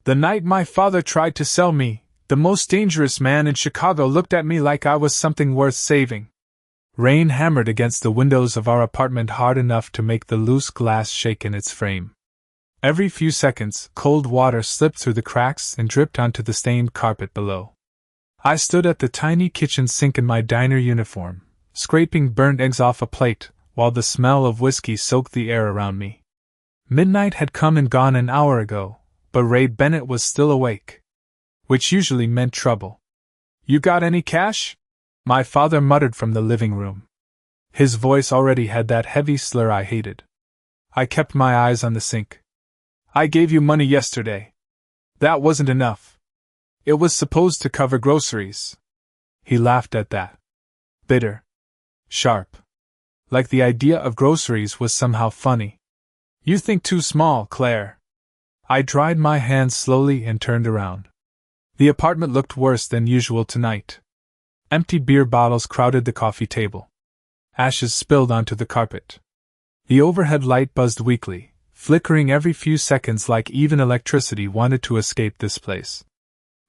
The night my father tried to sell me, the most dangerous man in Chicago looked at me like I was something worth saving. Rain hammered against the windows of our apartment hard enough to make the loose glass shake in its frame. Every few seconds, cold water slipped through the cracks and dripped onto the stained carpet below. I stood at the tiny kitchen sink in my diner uniform, scraping burnt eggs off a plate, while the smell of whiskey soaked the air around me. Midnight had come and gone an hour ago, but Ray Bennett was still awake. Which usually meant trouble. "You got any cash?" my father muttered from the living room. His voice already had that heavy slur I hated. I kept my eyes on the sink. "I gave you money yesterday. That wasn't enough. It was supposed to cover groceries." He laughed at that. Bitter. Sharp. Like the idea of groceries was somehow funny. "You think too small, Claire." I dried my hands slowly and turned around. The apartment looked worse than usual tonight. Empty beer bottles crowded the coffee table. Ashes spilled onto the carpet. The overhead light buzzed weakly, flickering every few seconds like even electricity wanted to escape this place.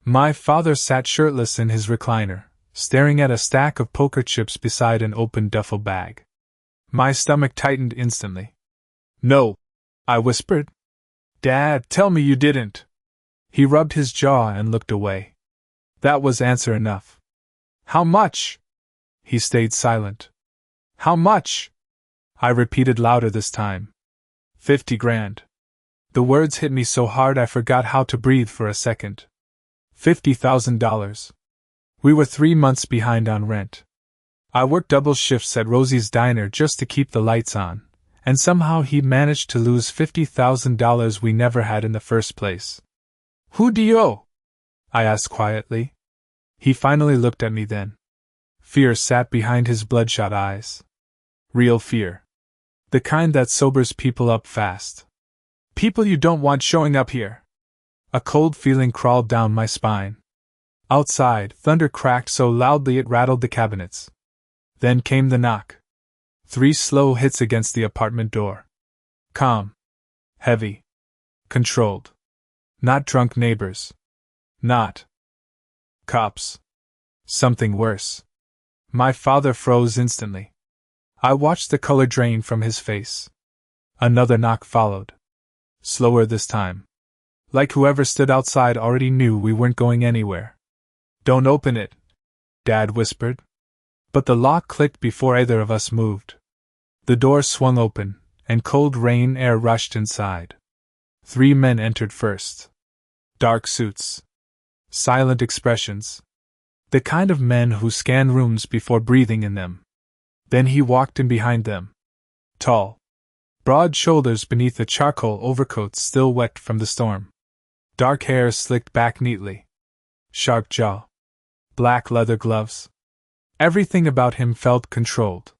My father sat shirtless in his recliner, staring at a stack of poker chips beside an open duffel bag. My stomach tightened instantly. "No," I whispered. "Dad, tell me you didn't." He rubbed his jaw and looked away. That was answer enough. "How much?" He stayed silent. "How much?" I repeated louder this time. 50 grand. The words hit me so hard I forgot how to breathe for a second. $50,000. We were 3 months behind on rent. I worked double shifts at Rosie's diner just to keep the lights on, and somehow he managed to lose $50,000 we never had in the first place. "Who do you owe?" I asked quietly. He finally looked at me then. Fear sat behind his bloodshot eyes. Real fear. The kind that sobers people up fast. "People you don't want showing up here." A cold feeling crawled down my spine. Outside, thunder cracked so loudly it rattled the cabinets. Then came the knock. 3 slow hits against the apartment door. Calm. Heavy. Controlled. Not drunk neighbors. Not cops. Something worse. My father froze instantly. I watched the color drain from his face. Another knock followed. Slower this time. Like whoever stood outside already knew we weren't going anywhere. "Don't open it," Dad whispered. But the lock clicked before either of us moved. The door swung open, and cold rain air rushed inside. 3 men entered first. Dark suits. Silent expressions. The kind of men who scan rooms before breathing in them. Then he walked in behind them. Tall. Broad shoulders beneath the charcoal overcoats still wet from the storm. Dark hair slicked back neatly. Sharp jaw. Black leather gloves. Everything about him felt controlled.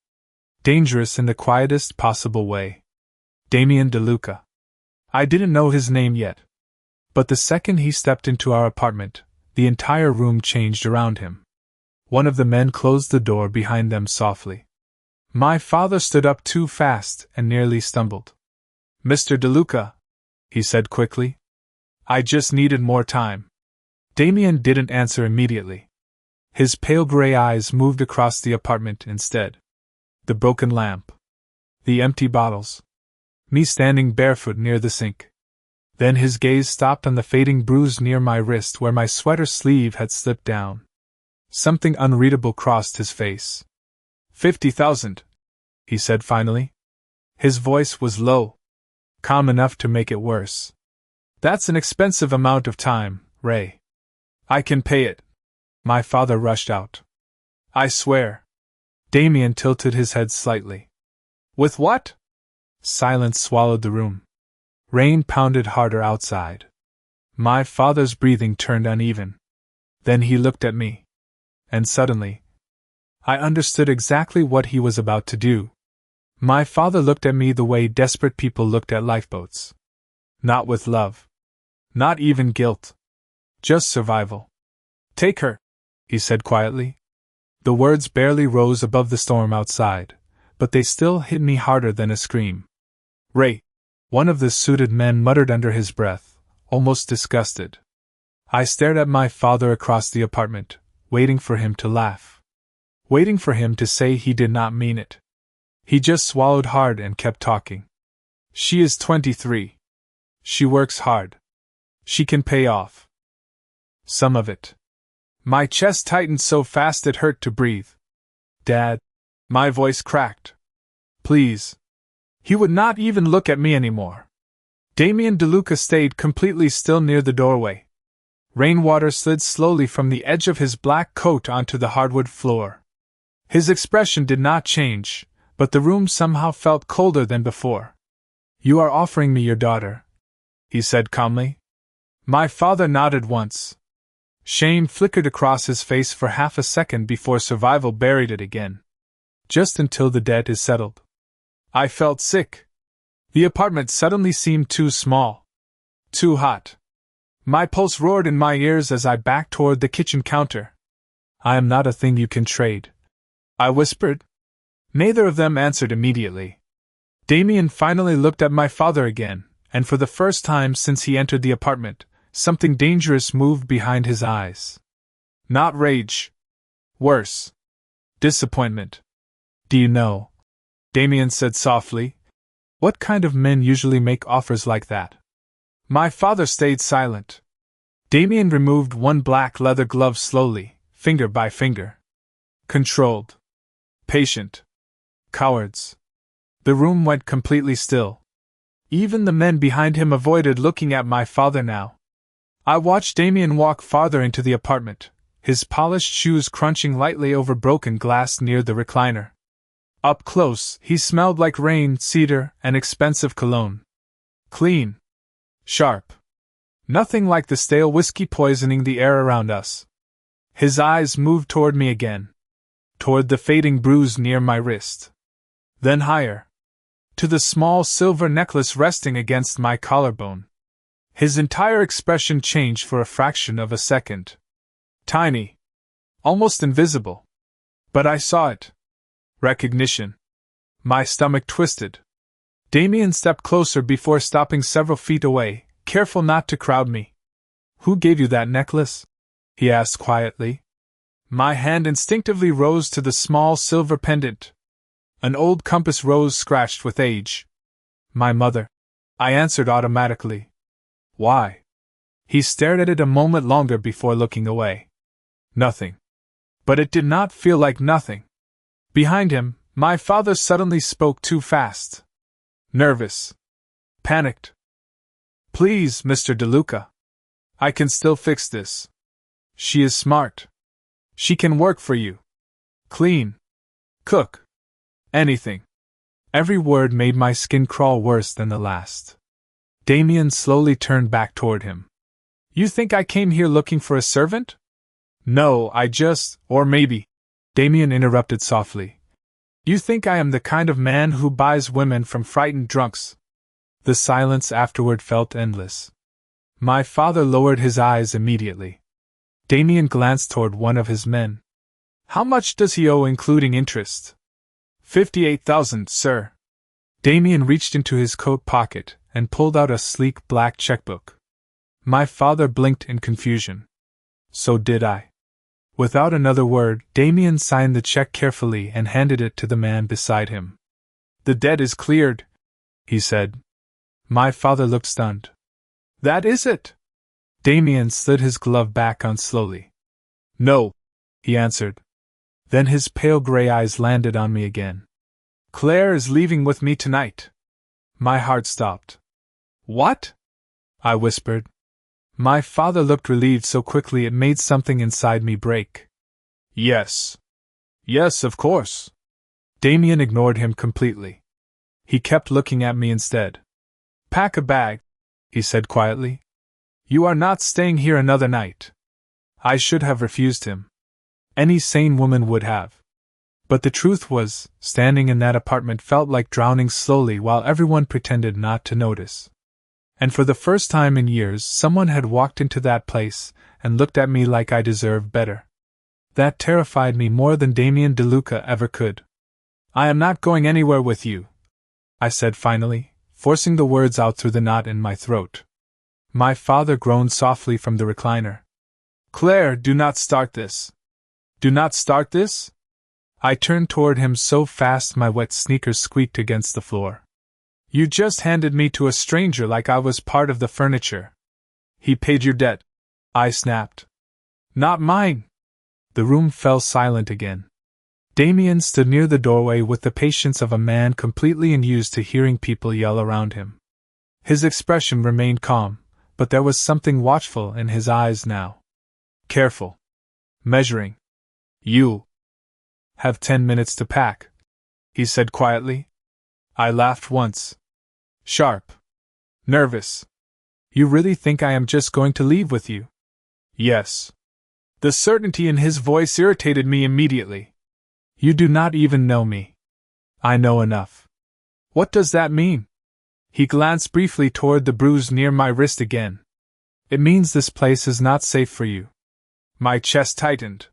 Dangerous in the quietest possible way. Damien DeLuca. I didn't know his name yet. But the second he stepped into our apartment, the entire room changed around him. One of the men closed the door behind them softly. My father stood up too fast and nearly stumbled. "Mr. DeLuca," he said quickly. "I just needed more time." Damien didn't answer immediately. His pale gray eyes moved across the apartment instead. The broken lamp. The empty bottles. Me standing barefoot near the sink. Then his gaze stopped on the fading bruise near my wrist where my sweater sleeve had slipped down. Something unreadable crossed his face. 50,000, he said finally. His voice was low, calm enough to make it worse. "That's an expensive amount of time, Ray. I can pay it." My father rushed out. "I swear." Damien tilted his head slightly. "With what?" Silence swallowed the room. Rain pounded harder outside. My father's breathing turned uneven. Then he looked at me. And suddenly, I understood exactly what he was about to do. My father looked at me the way desperate people looked at lifeboats. Not with love. Not even guilt. Just survival. "Take her," he said quietly. The words barely rose above the storm outside, but they still hit me harder than a scream. "Ray," one of the suited men muttered under his breath, almost disgusted. I stared at my father across the apartment, waiting for him to laugh. Waiting for him to say he did not mean it. He just swallowed hard and kept talking. She is 23. She works hard. She can pay off some of it. My chest tightened so fast it hurt to breathe. Dad. My voice cracked. Please. He would not even look at me anymore. Damien DeLuca stayed completely still near the doorway. Rainwater slid slowly from the edge of his black coat onto the hardwood floor. His expression did not change, but the room somehow felt colder than before. You are offering me your daughter, he said calmly. My father nodded once. Shame flickered across his face for half a second before survival buried it again. Just until the debt is settled. I felt sick. The apartment suddenly seemed too small. Too hot. My pulse roared in my ears as I backed toward the kitchen counter. I am not a thing you can trade, I whispered. Neither of them answered immediately. Damien finally looked at my father again, and for the first time since he entered the apartment, something dangerous moved behind his eyes. Not rage. Worse. Disappointment. Do you know, Damien said softly, what kind of men usually make offers like that? My father stayed silent. Damien removed one black leather glove slowly, finger by finger. Controlled. Patient. Cowards. The room went completely still. Even the men behind him avoided looking at my father now. I watched Damien walk farther into the apartment, his polished shoes crunching lightly over broken glass near the recliner. Up close, he smelled like rain, cedar, and expensive cologne. Clean. Sharp. Nothing like the stale whiskey poisoning the air around us. His eyes moved toward me again. Toward the fading bruise near my wrist. Then higher. To the small silver necklace resting against my collarbone. His entire expression changed for a fraction of a second. Tiny. Almost invisible. But I saw it. Recognition. My stomach twisted. Damien stepped closer before stopping several feet away, careful not to crowd me. Who gave you that necklace? He asked quietly. My hand instinctively rose to the small silver pendant. An old compass rose scratched with age. My mother. I answered automatically. Why? He stared at it a moment longer before looking away. Nothing. But it did not feel like nothing. Behind him, my father suddenly spoke too fast. Nervous. Panicked. Please, Mr. DeLuca. I can still fix this. She is smart. She can work for you. Clean. Cook. Anything. Every word made my skin crawl worse than the last. Damien slowly turned back toward him. You think I came here looking for a servant? No, or maybe. Damien interrupted softly. You think I am the kind of man who buys women from frightened drunks? The silence afterward felt endless. My father lowered his eyes immediately. Damien glanced toward one of his men. How much does he owe including interest? 58,000, sir. Damien reached into his coat pocket and pulled out a sleek black checkbook. My father blinked in confusion. So did I. Without another word, Damien signed the check carefully and handed it to the man beside him. The debt is cleared, he said. My father looked stunned. That is it? Damien slid his glove back on slowly. No, he answered. Then his pale gray eyes landed on me again. Claire is leaving with me tonight. My heart stopped. What? I whispered. My father looked relieved so quickly it made something inside me break. Yes. Yes, of course. Damien ignored him completely. He kept looking at me instead. Pack a bag, he said quietly. You are not staying here another night. I should have refused him. Any sane woman would have. But the truth was, standing in that apartment felt like drowning slowly while everyone pretended not to notice. And for the first time in years, someone had walked into that place and looked at me like I deserved better. That terrified me more than Damien DeLuca ever could. I am not going anywhere with you, I said finally, forcing the words out through the knot in my throat. My father groaned softly from the recliner. Claire, do not start this. Do not start this? I turned toward him so fast my wet sneakers squeaked against the floor. You just handed me to a stranger like I was part of the furniture. He paid your debt, I snapped. Not mine. The room fell silent again. Damien stood near the doorway with the patience of a man completely unused to hearing people yell around him. His expression remained calm, but there was something watchful in his eyes now. Careful. Measuring. You have 10 minutes to pack, he said quietly. I laughed once. Sharp. Nervous. You really think I am just going to leave with you? Yes. The certainty in his voice irritated me immediately. You do not even know me. I know enough. What does that mean? He glanced briefly toward the bruise near my wrist again. It means this place is not safe for you. My chest tightened.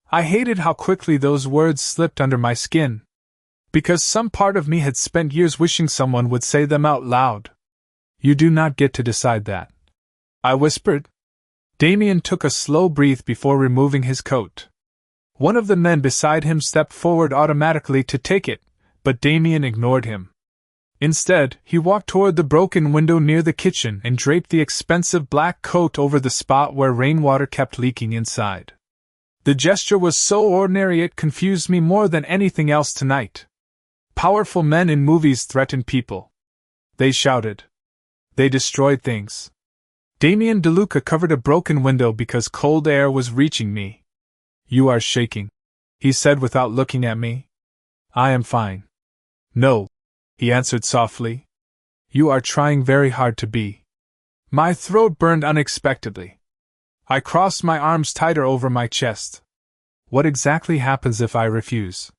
I hated how quickly those words slipped under my skin. Because some part of me had spent years wishing someone would say them out loud. You do not get to decide that, I whispered. Damien took a slow breath before removing his coat. One of the men beside him stepped forward automatically to take it, but Damien ignored him. Instead, he walked toward the broken window near the kitchen and draped the expensive black coat over the spot where rainwater kept leaking inside. The gesture was so ordinary it confused me more than anything else tonight. Powerful men in movies threaten people. They shouted. They destroyed things. Damien DeLuca covered a broken window because cold air was reaching me. You are shaking, he said without looking at me. I am fine. No, he answered softly. You are trying very hard to be. My throat burned unexpectedly. I crossed my arms tighter over my chest. What exactly happens if I refuse?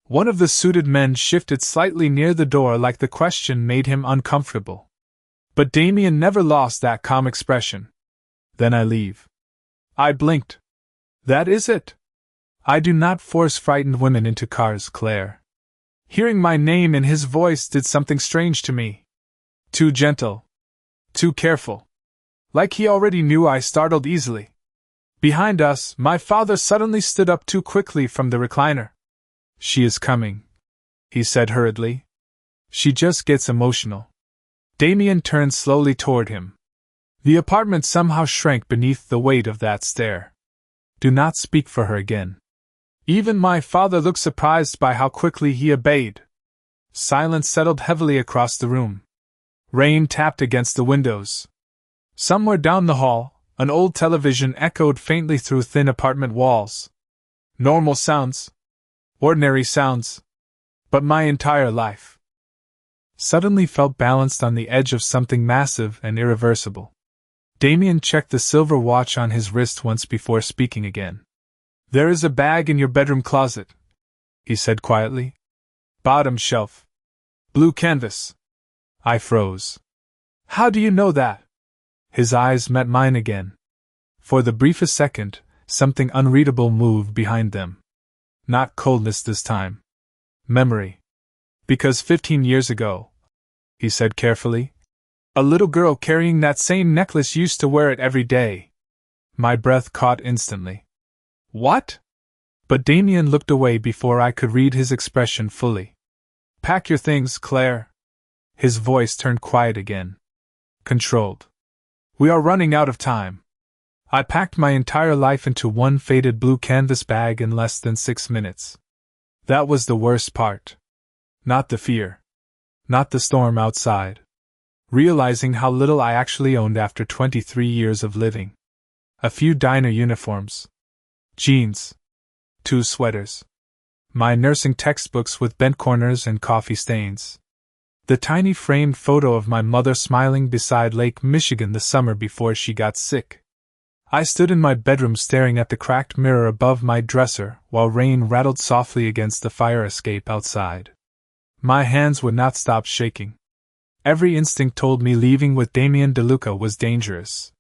One of the suited men shifted slightly near the door like the question made him uncomfortable. But Damien never lost that calm expression. Then I leave. I blinked. That is it. I do not force frightened women into cars, Claire. Hearing my name in his voice did something strange to me. Too gentle. Too careful. Like he already knew, I startled easily. Behind us, my father suddenly stood up too quickly from the recliner. She is coming, he said hurriedly. She just gets emotional. Damien turned slowly toward him. The apartment somehow shrank beneath the weight of that stare. Do not speak for her again. Even my father looked surprised by how quickly he obeyed. Silence settled heavily across the room. Rain tapped against the windows. Somewhere down the hall, an old television echoed faintly through thin apartment walls. Normal sounds. Ordinary sounds. But my entire life suddenly felt balanced on the edge of something massive and irreversible. Damien checked the silver watch on his wrist once before speaking again. There is a bag in your bedroom closet, he said quietly. Bottom shelf. Blue canvas. I froze. How do you know that? His eyes met mine again. For the briefest second, something unreadable moved behind them. Not coldness this time. Memory. Because 15 years ago, he said carefully, a little girl carrying that same necklace used to wear it every day. My breath caught instantly. What? But Damien looked away before I could read his expression fully. Pack your things, Claire. His voice turned quiet again. Controlled. We are running out of time. I packed my entire life into one faded blue canvas bag in less than 6 minutes. That was the worst part. Not the fear. Not the storm outside. Realizing how little I actually owned after 23 years of living. A few diner uniforms. Jeans. 2 sweaters. My nursing textbooks with bent corners and coffee stains. The tiny framed photo of my mother smiling beside Lake Michigan the summer before she got sick. I stood in my bedroom staring at the cracked mirror above my dresser while rain rattled softly against the fire escape outside. My hands would not stop shaking. Every instinct told me leaving with Damien DeLuca was dangerous.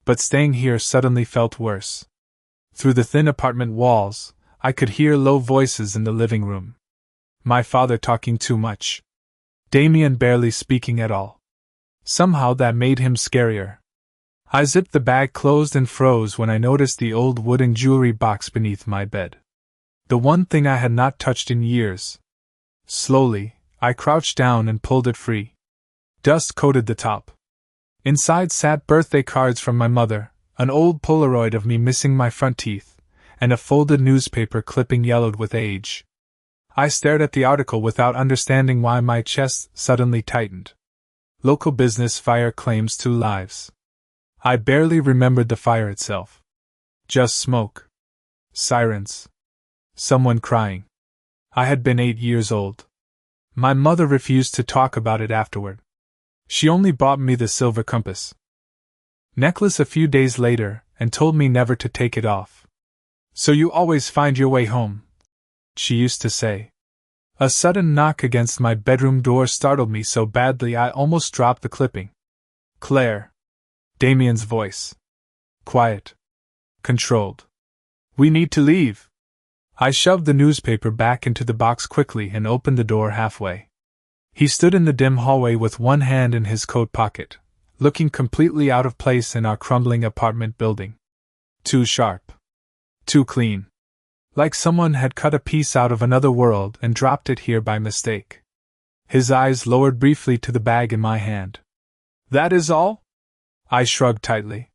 But staying here suddenly felt worse. Through the thin apartment walls, I could hear low voices in the living room. My father talking too much. Damien barely speaking at all. Somehow that made him scarier. I zipped the bag closed and froze when I noticed the old wooden jewelry box beneath my bed. The one thing I had not touched in years. Slowly, I crouched down and pulled it free. Dust coated the top. Inside sat birthday cards from my mother, an old Polaroid of me missing my front teeth, and a folded newspaper clipping yellowed with age. I stared at the article without understanding why my chest suddenly tightened. Local business fire claims 2 lives. I barely remembered the fire itself. Just smoke. Sirens. Someone crying. I had been 8 years old. My mother refused to talk about it afterward. She only bought me the silver compass necklace a few days later and told me never to take it off. So you always find your way home, she used to say. A sudden knock against my bedroom door startled me so badly I almost dropped the clipping. Claire. Damien's voice. Quiet. Controlled. We need to leave. I shoved the newspaper back into the box quickly and opened the door halfway. He stood in the dim hallway with one hand in his coat pocket, looking completely out of place in our crumbling apartment building. Too sharp. Too clean. Like someone had cut a piece out of another world and dropped it here by mistake. His eyes lowered briefly to the bag in my hand. That is all? I shrugged tightly.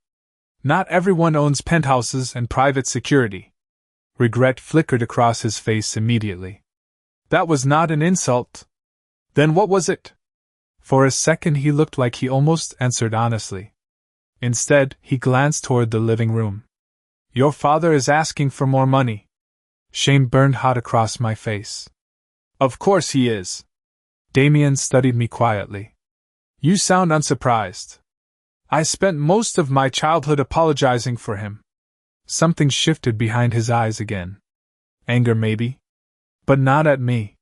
Not everyone owns penthouses and private security. Regret flickered across his face immediately. That was not an insult. Then what was it? For a second he looked like he almost answered honestly. Instead, he glanced toward the living room. Your father is asking for more money. Shame burned hot across my face. Of course he is. Damien studied me quietly. You sound unsurprised. I spent most of my childhood apologizing for him. Something shifted behind his eyes again. Anger maybe? But not at me.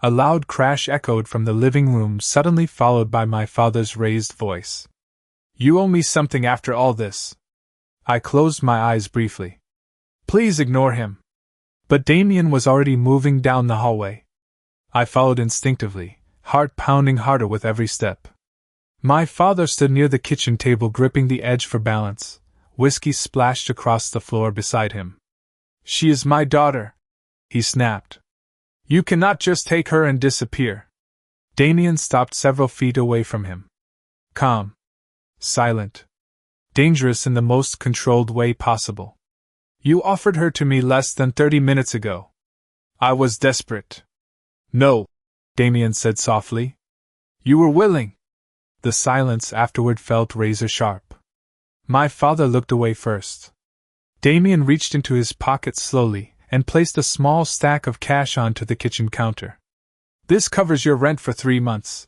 A loud crash echoed from the living room, suddenly followed by my father's raised voice. You owe me something after all this. I closed my eyes briefly. Please ignore him. But Damien was already moving down the hallway. I followed instinctively, heart pounding harder with every step. My father stood near the kitchen table gripping the edge for balance. Whiskey splashed across the floor beside him. She is my daughter, he snapped. You cannot just take her and disappear. Damien stopped several feet away from him. Calm. Silent. Dangerous in the most controlled way possible. You offered her to me less than 30 minutes ago. I was desperate. No, Damien said softly. You were willing. The silence afterward felt razor sharp. My father looked away first. Damien reached into his pocket slowly and placed a small stack of cash onto the kitchen counter. This covers your rent for 3 months,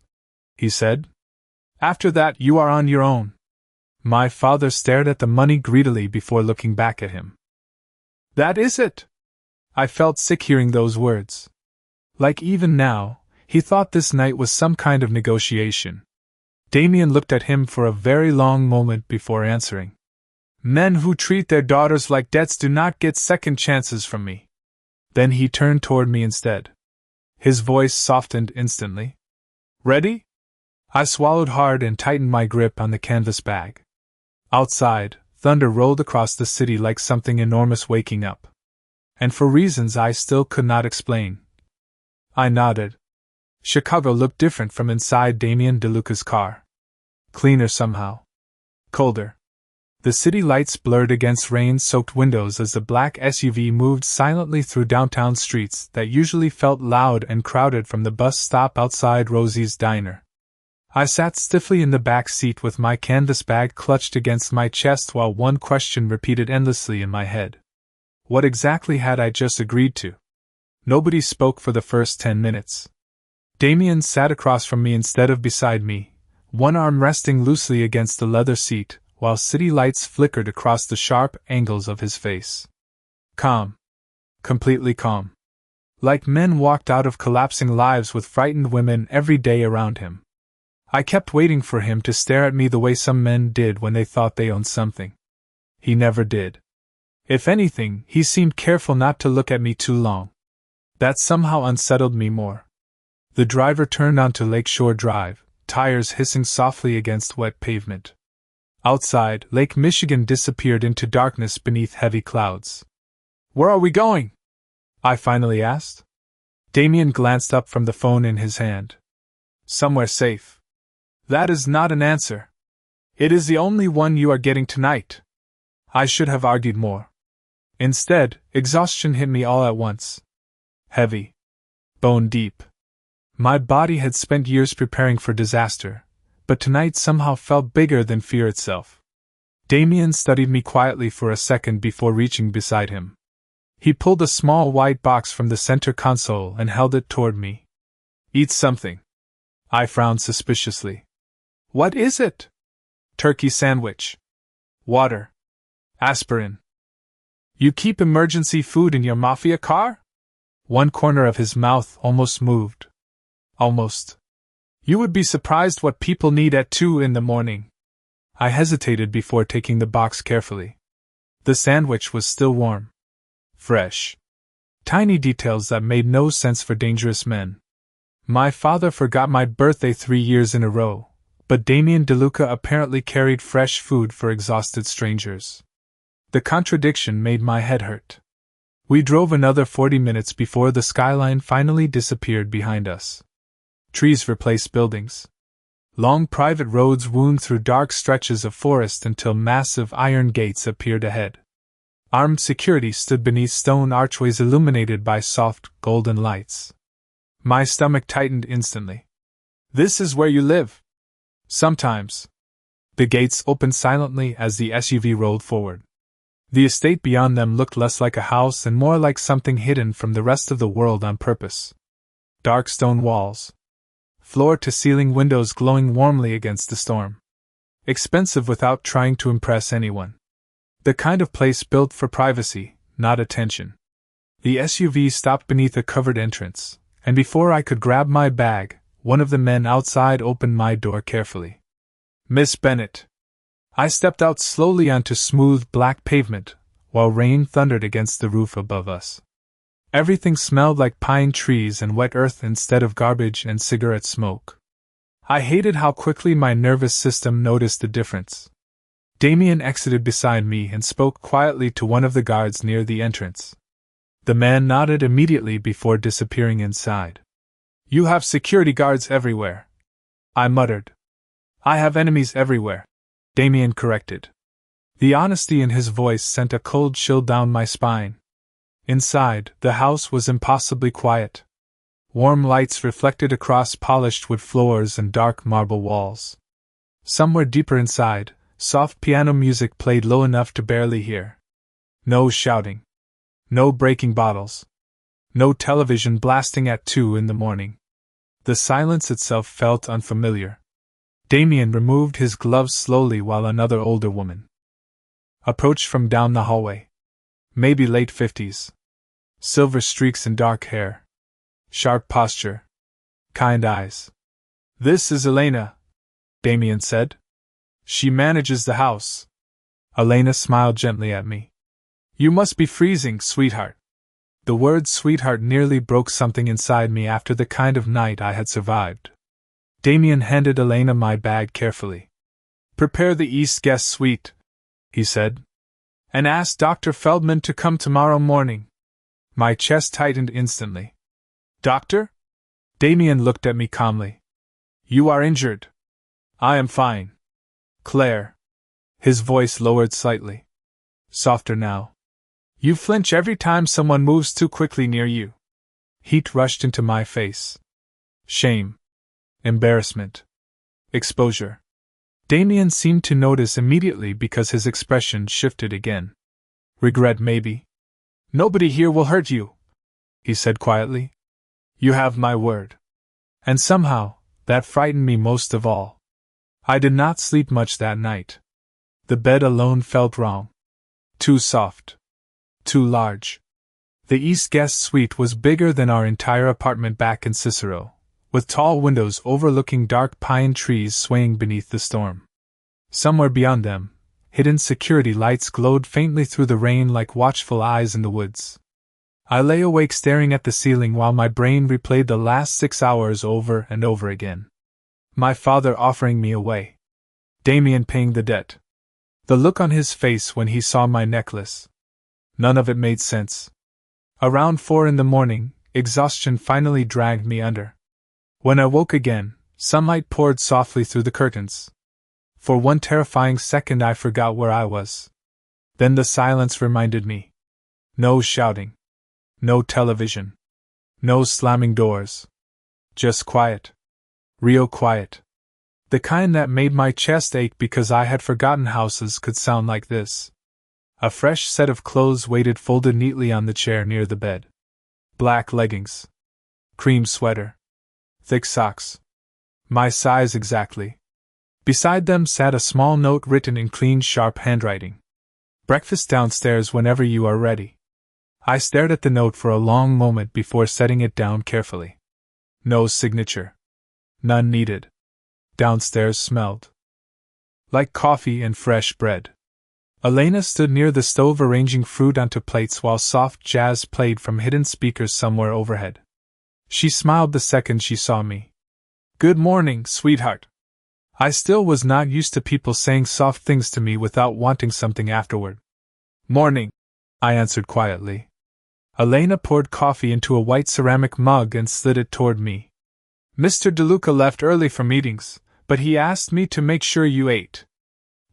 he said. After that, you are on your own. My father stared at the money greedily before looking back at him. That is it? I felt sick hearing those words. Like even now, he thought this night was some kind of negotiation. Damien looked at him for a very long moment before answering. Men who treat their daughters like debts do not get second chances from me. Then he turned toward me instead. His voice softened instantly. Ready? I swallowed hard and tightened my grip on the canvas bag. Outside, thunder rolled across the city like something enormous waking up. And for reasons I still could not explain. I nodded. Chicago looked different from inside Damien DeLuca's car. Cleaner somehow. Colder. The city lights blurred against rain-soaked windows as the black SUV moved silently through downtown streets that usually felt loud and crowded from the bus stop outside Rosie's diner. I sat stiffly in the back seat with my canvas bag clutched against my chest while one question repeated endlessly in my head. What exactly had I just agreed to? Nobody spoke for the first 10 minutes. Damien sat across from me instead of beside me, one arm resting loosely against the leather seat, while city lights flickered across the sharp angles of his face. Calm. Completely calm. Like men walked out of collapsing lives with frightened women every day around him. I kept waiting for him to stare at me the way some men did when they thought they owned something. He never did. If anything, he seemed careful not to look at me too long. That somehow unsettled me more. The driver turned onto Lakeshore Drive, tires hissing softly against wet pavement. Outside, Lake Michigan disappeared into darkness beneath heavy clouds. "Where are we going?" I finally asked. Damien glanced up from the phone in his hand. "Somewhere safe." "That is not an answer. It is the only one you are getting tonight." I should have argued more. Instead, exhaustion hit me all at once. Heavy. Bone deep. My body had spent years preparing for disaster, but tonight somehow felt bigger than fear itself. Damien studied me quietly for a second before reaching beside him. He pulled a small white box from the center console and held it toward me. "Eat something." I frowned suspiciously. "What is it?" "Turkey sandwich." "Water." "Aspirin." "You keep emergency food in your Mafia car?" One corner of his mouth almost moved. "Almost. You would be surprised what people need at 2 in the morning." I hesitated before taking the box carefully. The sandwich was still warm. Fresh. Tiny details that made no sense for dangerous men. My father forgot my birthday 3 years in a row, but Damien DeLuca apparently carried fresh food for exhausted strangers. The contradiction made my head hurt. We drove another 40 minutes before the skyline finally disappeared behind us. Trees replaced buildings. Long private roads wound through dark stretches of forest until massive iron gates appeared ahead. Armed security stood beneath stone archways illuminated by soft, golden lights. My stomach tightened instantly. "This is where you live?" "Sometimes." The gates opened silently as the SUV rolled forward. The estate beyond them looked less like a house and more like something hidden from the rest of the world on purpose. Dark stone walls. Floor-to-ceiling windows glowing warmly against the storm. Expensive without trying to impress anyone. The kind of place built for privacy, not attention. The SUV stopped beneath a covered entrance, and before I could grab my bag, one of the men outside opened my door carefully. "Miss Bennett." I stepped out slowly onto smooth black pavement, while rain thundered against the roof above us. Everything smelled like pine trees and wet earth instead of garbage and cigarette smoke. I hated how quickly my nervous system noticed the difference. Damien exited beside me and spoke quietly to one of the guards near the entrance. The man nodded immediately before disappearing inside. "You have security guards everywhere," I muttered. "I have enemies everywhere," Damien corrected. The honesty in his voice sent a cold chill down my spine. Inside, the house was impossibly quiet. Warm lights reflected across polished wood floors and dark marble walls. Somewhere deeper inside, soft piano music played low enough to barely hear. No shouting. No breaking bottles. No television blasting at 2 in the morning. The silence itself felt unfamiliar. Damien removed his gloves slowly while another older woman approached from down the hallway. Maybe late 50s. Silver streaks in dark hair. Sharp posture. Kind eyes. "This is Elena," Damien said. "She manages the house." Elena smiled gently at me. "You must be freezing, sweetheart." The word sweetheart nearly broke something inside me after the kind of night I had survived. Damien handed Elena my bag carefully. "Prepare the East guest suite," he said. "And ask Dr. Feldman to come tomorrow morning." My chest tightened instantly. "Doctor?" Damien looked at me calmly. "You are injured." "I am fine. Claire." His voice lowered slightly. Softer now. "You flinch every time someone moves too quickly near you." Heat rushed into my face. Shame. Embarrassment. Exposure. Damien seemed to notice immediately because his expression shifted again. "Regret, maybe." "Nobody here will hurt you," he said quietly. "You have my word." And somehow, that frightened me most of all. I did not sleep much that night. The bed alone felt wrong. Too soft. Too large. The East guest suite was bigger than our entire apartment back in Cicero, with tall windows overlooking dark pine trees swaying beneath the storm. Somewhere beyond them, hidden security lights glowed faintly through the rain like watchful eyes in the woods. I lay awake staring at the ceiling while my brain replayed the last 6 hours over and over again. My father offering me away. Damien paying the debt. The look on his face when he saw my necklace. None of it made sense. Around 4 in the morning, exhaustion finally dragged me under. When I woke again, sunlight poured softly through the curtains. For one terrifying second I forgot where I was. Then the silence reminded me. No shouting. No television. No slamming doors. Just quiet. Real quiet. The kind that made my chest ache because I had forgotten houses could sound like this. A fresh set of clothes waited folded neatly on the chair near the bed. Black leggings. Cream sweater. Thick socks. My size exactly. Beside them sat a small note written in clean, sharp handwriting. Breakfast downstairs whenever you are ready. I stared at the note for a long moment before setting it down carefully. No signature. None needed. Downstairs smelled like coffee and fresh bread. Elena stood near the stove arranging fruit onto plates while soft jazz played from hidden speakers somewhere overhead. She smiled the second she saw me. Good morning, sweetheart. I still was not used to people saying soft things to me without wanting something afterward. Morning, I answered quietly. Elena poured coffee into a white ceramic mug and slid it toward me. Mr. DeLuca left early for meetings, but he asked me to make sure you ate.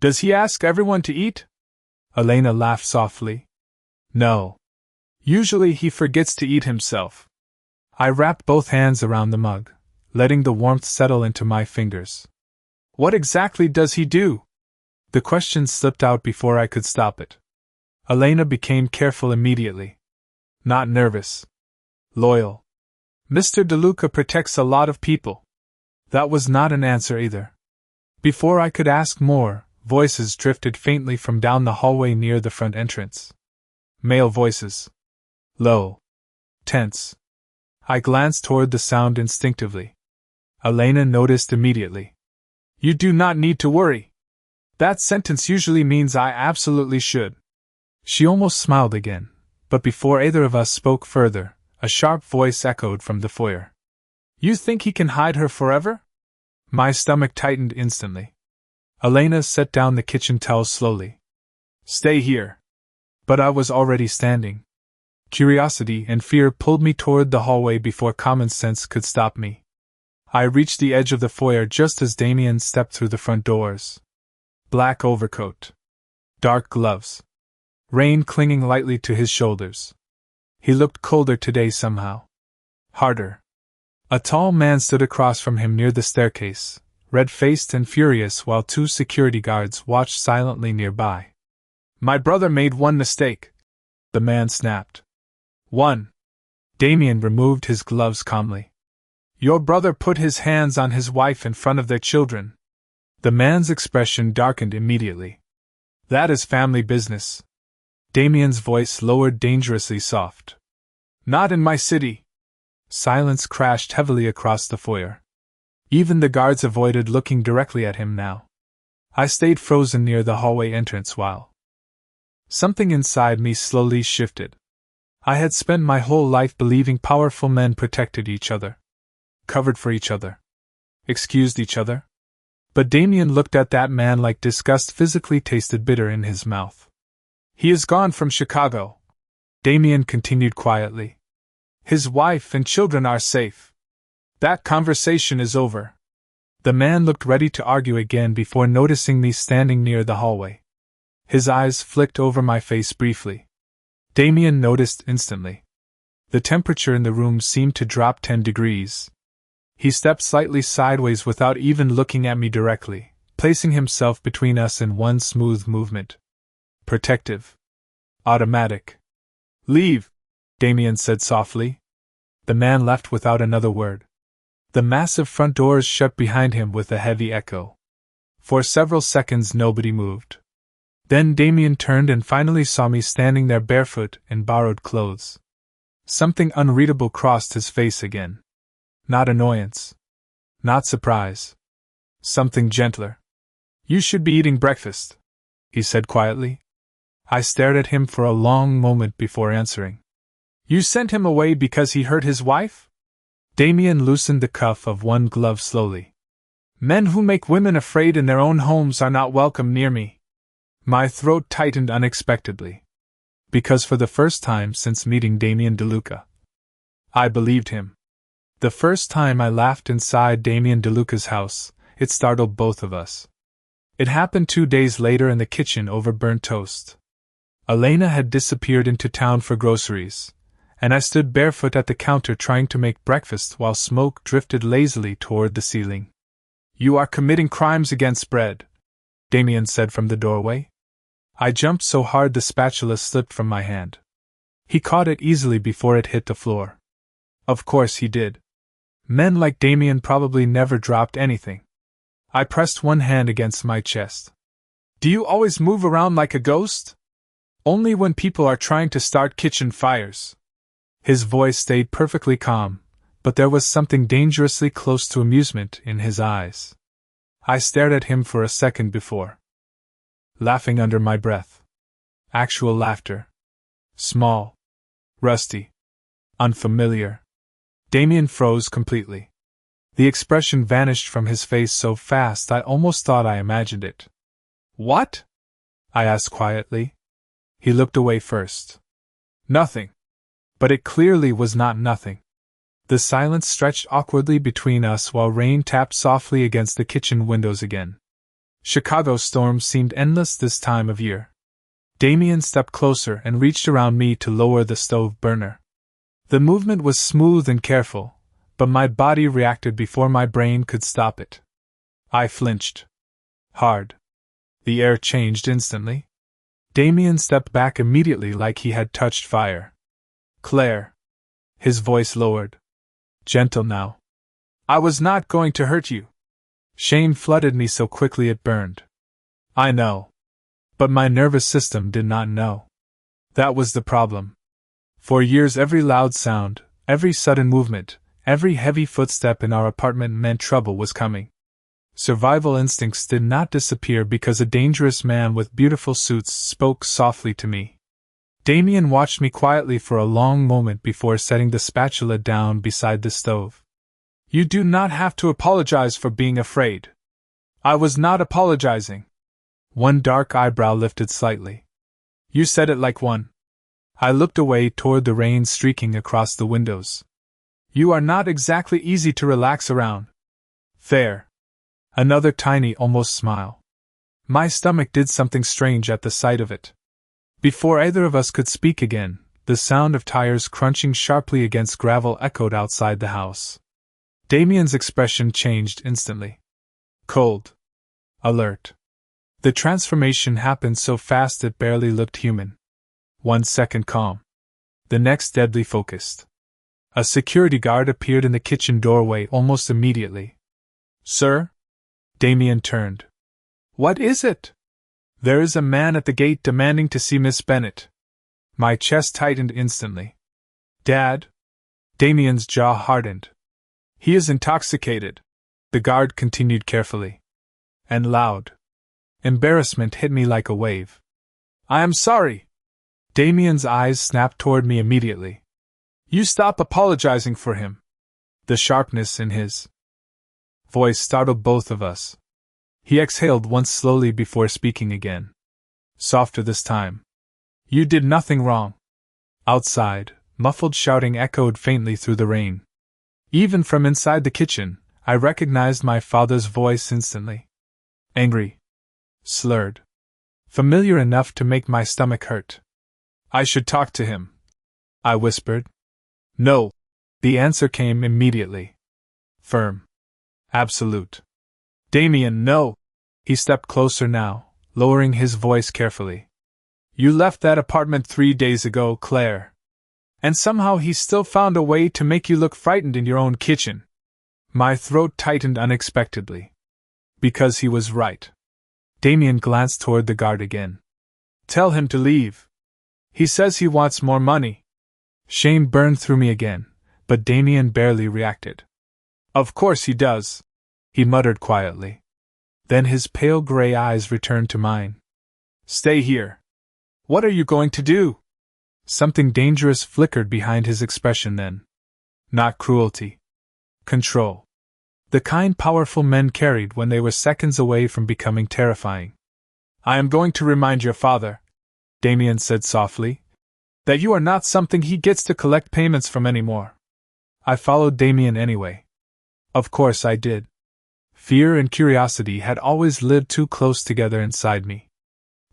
Does he ask everyone to eat? Elena laughed softly. No. Usually he forgets to eat himself. I wrapped both hands around the mug, letting the warmth settle into my fingers. What exactly does he do? The question slipped out before I could stop it. Elena became careful immediately. Not nervous. Loyal. Mr. DeLuca protects a lot of people. That was not an answer either. Before I could ask more, voices drifted faintly from down the hallway near the front entrance. Male voices. Low. Tense. I glanced toward the sound instinctively. Elena noticed immediately. You do not need to worry. That sentence usually means I absolutely should. She almost smiled again, but before either of us spoke further, a sharp voice echoed from the foyer. You think he can hide her forever? My stomach tightened instantly. Elena set down the kitchen towel slowly. Stay here. But I was already standing. Curiosity and fear pulled me toward the hallway before common sense could stop me. I reached the edge of the foyer just as Damien stepped through the front doors. Black overcoat. Dark gloves. Rain clinging lightly to his shoulders. He looked colder today somehow. Harder. A tall man stood across from him near the staircase, red-faced and furious while 2 security guards watched silently nearby. My brother made one mistake, the man snapped. One. Damien removed his gloves calmly. Your brother put his hands on his wife in front of their children. The man's expression darkened immediately. That is family business. Damien's voice lowered dangerously soft. Not in my city. Silence crashed heavily across the foyer. Even the guards avoided looking directly at him now. I stayed frozen near the hallway entrance while something inside me slowly shifted. I had spent my whole life believing powerful men protected each other, covered for each other, excused each other. But Damien looked at that man like disgust physically tasted bitter in his mouth. He is gone from Chicago, Damien continued quietly. His wife and children are safe. That conversation is over. The man looked ready to argue again before noticing me standing near the hallway. His eyes flicked over my face briefly. Damien noticed instantly. The temperature in the room seemed to drop 10 degrees. He stepped slightly sideways without even looking at me directly, placing himself between us in one smooth movement. Protective. Automatic. Leave, Damien said softly. The man left without another word. The massive front doors shut behind him with a heavy echo. For several seconds nobody moved. Then Damien turned and finally saw me standing there barefoot in borrowed clothes. Something unreadable crossed his face again. Not annoyance. Not surprise. Something gentler. You should be eating breakfast, he said quietly. I stared at him for a long moment before answering. You sent him away because he hurt his wife? Damien loosened the cuff of one glove slowly. Men who make women afraid in their own homes are not welcome near me. My throat tightened unexpectedly. Because for the first time since meeting Damien DeLuca, I believed him. The first time I laughed inside Damien DeLuca's house, it startled both of us. It happened 2 days later in the kitchen over burnt toast. Elena had disappeared into town for groceries, and I stood barefoot at the counter trying to make breakfast while smoke drifted lazily toward the ceiling. "You are committing crimes against bread," Damien said from the doorway. I jumped so hard the spatula slipped from my hand. He caught it easily before it hit the floor. Of course he did. Men like Damien probably never dropped anything. I pressed one hand against my chest. "Do you always move around like a ghost?" "Only when people are trying to start kitchen fires." His voice stayed perfectly calm, but there was something dangerously close to amusement in his eyes. I stared at him for a second before laughing under my breath. Actual laughter. Small. Rusty. Unfamiliar. Damien froze completely. The expression vanished from his face so fast I almost thought I imagined it. "What?" I asked quietly. He looked away first. "Nothing." But it clearly was not nothing. The silence stretched awkwardly between us while rain tapped softly against the kitchen windows again. Chicago storms seemed endless this time of year. Damien stepped closer and reached around me to lower the stove burner. The movement was smooth and careful, but my body reacted before my brain could stop it. I flinched. Hard. The air changed instantly. Damien stepped back immediately like he had touched fire. "Claire." His voice lowered. "Gentle now. I was not going to hurt you." Shame flooded me so quickly it burned. I know. But my nervous system did not know. That was the problem. For years every loud sound, every sudden movement, every heavy footstep in our apartment meant trouble was coming. Survival instincts did not disappear because a dangerous man with beautiful suits spoke softly to me. Damien watched me quietly for a long moment before setting the spatula down beside the stove. "You do not have to apologize for being afraid." "I was not apologizing." One dark eyebrow lifted slightly. "You said it like one." I looked away toward the rain streaking across the windows. "You are not exactly easy to relax around." "Fair." Another tiny, almost smile. My stomach did something strange at the sight of it. Before either of us could speak again, the sound of tires crunching sharply against gravel echoed outside the house. Damien's expression changed instantly. Cold. Alert. The transformation happened so fast it barely looked human. 1 second calm. The next deadly focused. A security guard appeared in the kitchen doorway almost immediately. "Sir?" Damien turned. "What is it?" "There is a man at the gate demanding to see Miss Bennet." My chest tightened instantly. "Dad?" Damien's jaw hardened. "He is intoxicated," the guard continued carefully. And loud. Embarrassment hit me like a wave. "I am sorry." Damien's eyes snapped toward me immediately. "You stop apologizing for him." The sharpness in his voice startled both of us. He exhaled once slowly before speaking again. Softer this time. "You did nothing wrong." Outside, muffled shouting echoed faintly through the rain. Even from inside the kitchen, I recognized my father's voice instantly. Angry. Slurred. Familiar enough to make my stomach hurt. "I should talk to him," I whispered. "No." The answer came immediately. Firm. Absolute. "Damien, no!" He stepped closer now, lowering his voice carefully. "You left that apartment 3 days ago, Claire. And somehow he still found a way to make you look frightened in your own kitchen." My throat tightened unexpectedly. Because he was right. Damien glanced toward the guard again. "Tell him to leave. He says he wants more money." Shame burned through me again, but Damien barely reacted. "Of course he does," he muttered quietly. Then his pale gray eyes returned to mine. "Stay here." "What are you going to do?" Something dangerous flickered behind his expression then. Not cruelty. Control. The kind powerful men carried when they were seconds away from becoming terrifying. I am going to remind your father, Damien said softly, that you are not something he gets to collect payments from anymore. I followed Damien anyway. Of course I did. Fear and curiosity had always lived too close together inside me.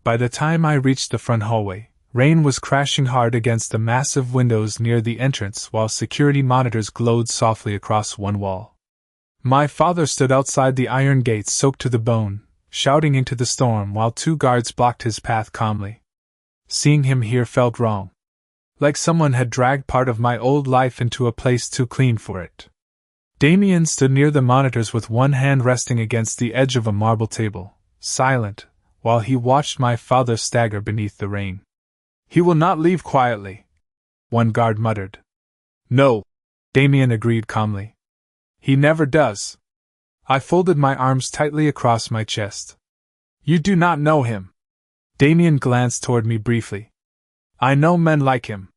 By the time I reached the front hallway, rain was crashing hard against the massive windows near the entrance while security monitors glowed softly across one wall. My father stood outside the iron gates soaked to the bone, shouting into the storm while 2 guards blocked his path calmly. Seeing him here felt wrong. Like someone had dragged part of my old life into a place too clean for it. Damien stood near the monitors with one hand resting against the edge of a marble table, silent, while he watched my father stagger beneath the rain. He will not leave quietly, one guard muttered. No, Damien agreed calmly. He never does. I folded my arms tightly across my chest. You do not know him. Damien glanced toward me briefly. I know men like him.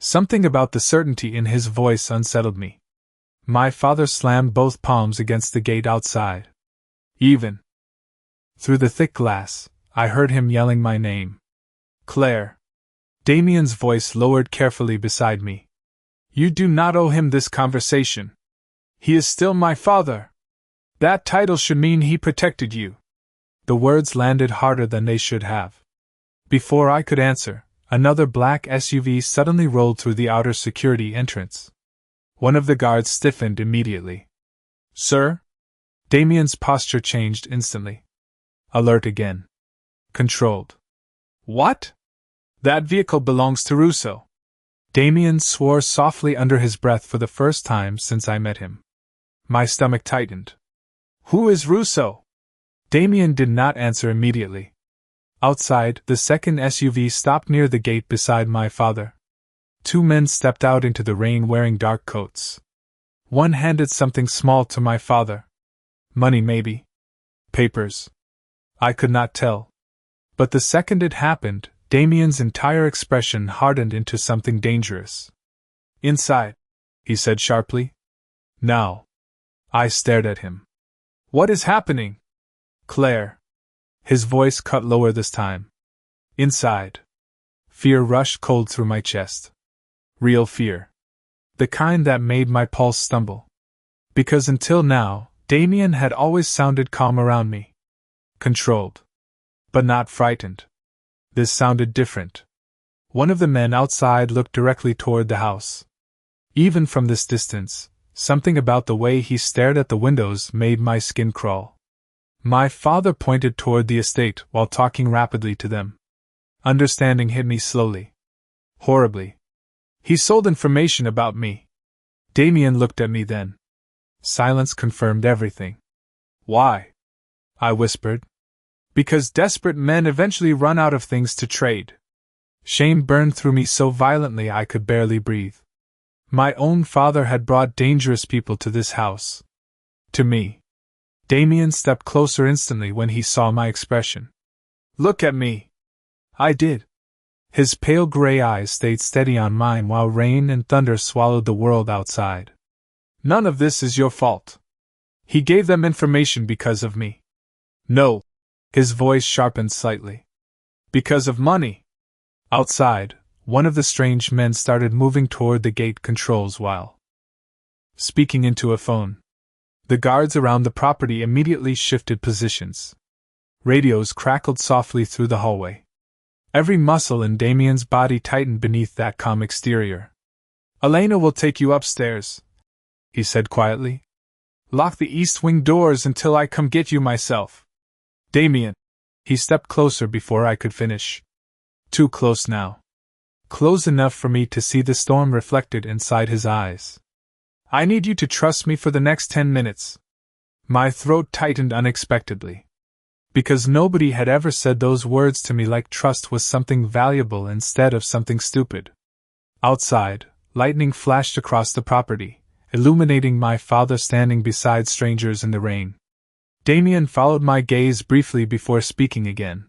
Something about the certainty in his voice unsettled me. My father slammed both palms against the gate outside. Even through the thick glass, I heard him yelling my name. Claire. Damien's voice lowered carefully beside me. You do not owe him this conversation. He is still my father. That title should mean he protected you. The words landed harder than they should have. Before I could answer, another black SUV suddenly rolled through the outer security entrance. One of the guards stiffened immediately. Sir? Damien's posture changed instantly. Alert again. Controlled. What? That vehicle belongs to Russo. Damien swore softly under his breath for the first time since I met him. My stomach tightened. Who is Russo? Damien did not answer immediately. Outside, the second SUV stopped near the gate beside my father. 2 men stepped out into the rain wearing dark coats. One handed something small to my father. Money, maybe. Papers. I could not tell. But the second it happened, Damien's entire expression hardened into something dangerous. Inside, he said sharply. Now. I stared at him. What is happening? Claire. His voice cut lower this time. Inside. Fear rushed cold through my chest. Real fear. The kind that made my pulse stumble. Because until now, Damien had always sounded calm around me. Controlled. But not frightened. This sounded different. One of the men outside looked directly toward the house. Even from this distance, something about the way he stared at the windows made my skin crawl. My father pointed toward the estate while talking rapidly to them. Understanding hit me slowly. Horribly. He sold information about me. Damien looked at me then. Silence confirmed everything. Why? I whispered. Because desperate men eventually run out of things to trade. Shame burned through me so violently I could barely breathe. My own father had brought dangerous people to this house. To me. Damien stepped closer instantly when he saw my expression. Look at me. I did. His pale gray eyes stayed steady on mine while rain and thunder swallowed the world outside. None of this is your fault. He gave them information because of me. No. His voice sharpened slightly. Because of money. Outside, one of the strange men started moving toward the gate controls while speaking into a phone. The guards around the property immediately shifted positions. Radios crackled softly through the hallway. Every muscle in Damien's body tightened beneath that calm exterior. Elena will take you upstairs, he said quietly. Lock the east wing doors until I come get you myself. Damien. He stepped closer before I could finish. Too close now. Close enough for me to see the storm reflected inside his eyes. I need you to trust me for the next 10 minutes. My throat tightened unexpectedly. Because nobody had ever said those words to me like trust was something valuable instead of something stupid. Outside, lightning flashed across the property, illuminating my father standing beside strangers in the rain. Damien followed my gaze briefly before speaking again.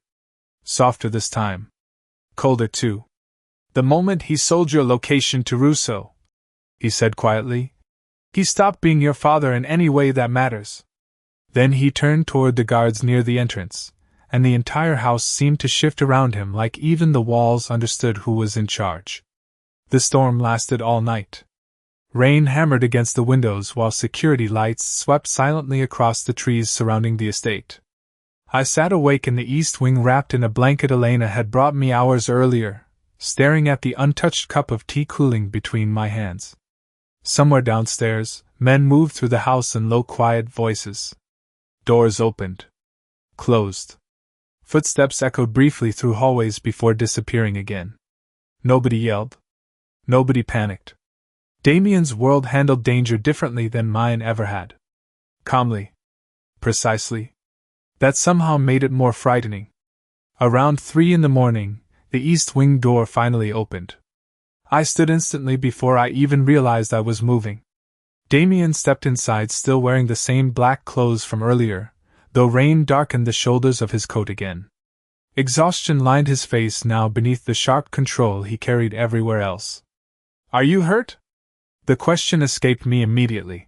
Softer this time. Colder too. The moment he sold your location to Russo, he said quietly, he stopped being your father in any way that matters. Then he turned toward the guards near the entrance, and the entire house seemed to shift around him like even the walls understood who was in charge. The storm lasted all night. Rain hammered against the windows while security lights swept silently across the trees surrounding the estate. I sat awake in the east wing wrapped in a blanket Elena had brought me hours earlier, staring at the untouched cup of tea cooling between my hands. Somewhere downstairs, men moved through the house in low, quiet voices. Doors opened. Closed. Footsteps echoed briefly through hallways before disappearing again. Nobody yelled. Nobody panicked. Damien's world handled danger differently than mine ever had. Calmly. Precisely. That somehow made it more frightening. Around 3 a.m, the east wing door finally opened. I stood instantly before I even realized I was moving. Damien stepped inside still wearing the same black clothes from earlier, though rain darkened the shoulders of his coat again. Exhaustion lined his face now beneath the sharp control he carried everywhere else. "Are you hurt?" The question escaped me immediately.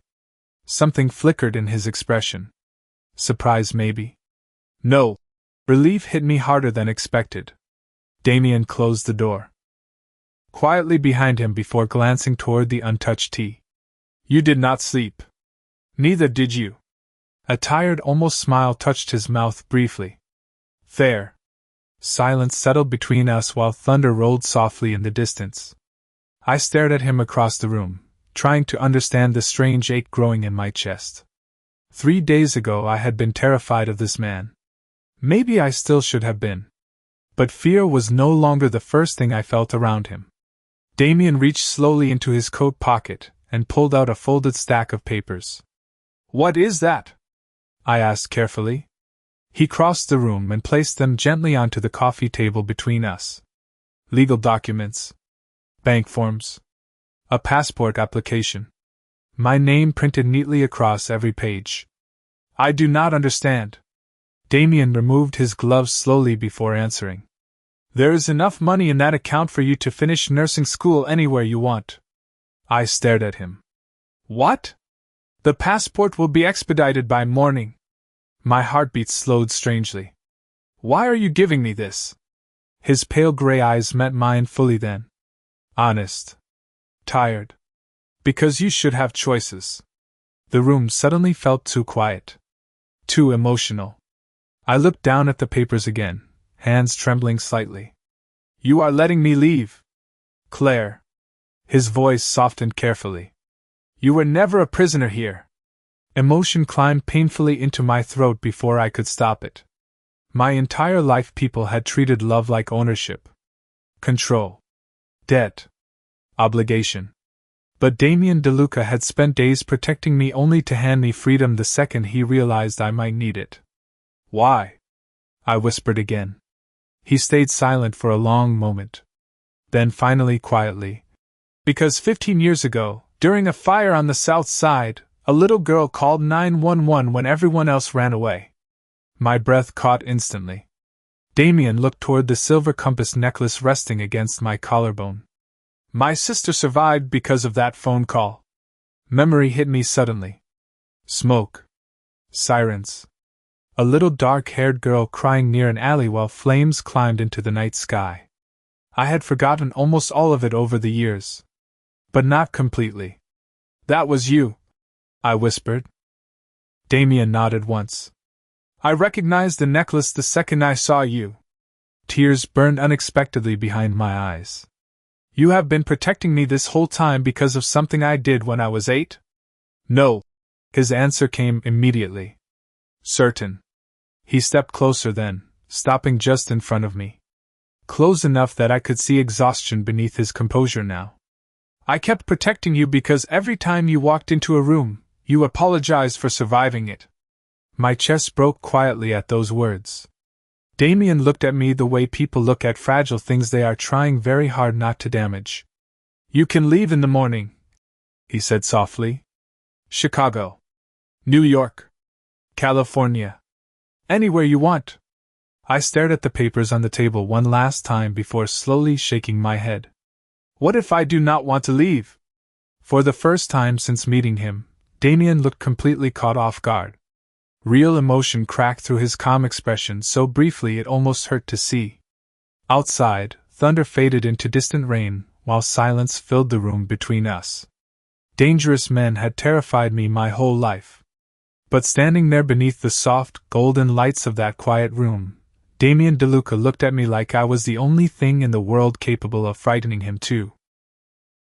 Something flickered in his expression. Surprise, maybe? No. Relief hit me harder than expected. Damien closed the door quietly behind him before glancing toward the untouched tea. "You did not sleep. Neither did you." A tired, almost smile touched his mouth briefly. "Fair." Silence settled between us while thunder rolled softly in the distance. I stared at him across the room, trying to understand the strange ache growing in my chest. 3 days ago I had been terrified of this man. Maybe I still should have been. But fear was no longer the first thing I felt around him. Damien reached slowly into his coat pocket and pulled out a folded stack of papers. "What is that?" I asked carefully. He crossed the room and placed them gently onto the coffee table between us. "Legal documents. Bank forms. A passport application." My name printed neatly across every page. "I do not understand." Damien removed his gloves slowly before answering. "There is enough money in that account for you to finish nursing school anywhere you want." I stared at him. "What?" "The passport will be expedited by morning." My heartbeat slowed strangely. "Why are you giving me this?" His pale gray eyes met mine fully then. "Honest. Tired. Because you should have choices." The room suddenly felt too quiet. Too emotional. I looked down at the papers again, hands trembling slightly. "You are letting me leave, Claire." His voice softened carefully. "You were never a prisoner here." Emotion climbed painfully into my throat before I could stop it. My entire life people had treated love like ownership. Control. Debt. Obligation. But Damien DeLuca had spent days protecting me only to hand me freedom the second he realized I might need it. "Why?" I whispered again. He stayed silent for a long moment. Then finally quietly, "Because 15 years ago, during a fire on the south side, a little girl called 911 when everyone else ran away." My breath caught instantly. Damien looked toward the silver compass necklace resting against my collarbone. "My sister survived because of that phone call." Memory hit me suddenly. Smoke. Sirens. A little dark-haired girl crying near an alley while flames climbed into the night sky. I had forgotten almost all of it over the years. But not completely. "That was you," I whispered. Damien nodded once. "I recognized the necklace the second I saw you." Tears burned unexpectedly behind my eyes. "You have been protecting me this whole time because of something I did when I was 8? "No." His answer came immediately. "Certain." He stepped closer then, stopping just in front of me. Close enough that I could see exhaustion beneath his composure now. "I kept protecting you because every time you walked into a room, you apologized for surviving it." My chest broke quietly at those words. Damien looked at me the way people look at fragile things they are trying very hard not to damage. "You can leave in the morning," he said softly. "Chicago. New York. California. Anywhere you want." I stared at the papers on the table one last time before slowly shaking my head. "What if I do not want to leave?" For the first time since meeting him, Damien looked completely caught off guard. Real emotion cracked through his calm expression so briefly it almost hurt to see. Outside, thunder faded into distant rain, while silence filled the room between us. Dangerous men had terrified me my whole life. But standing there beneath the soft, golden lights of that quiet room, Damien DeLuca looked at me like I was the only thing in the world capable of frightening him too.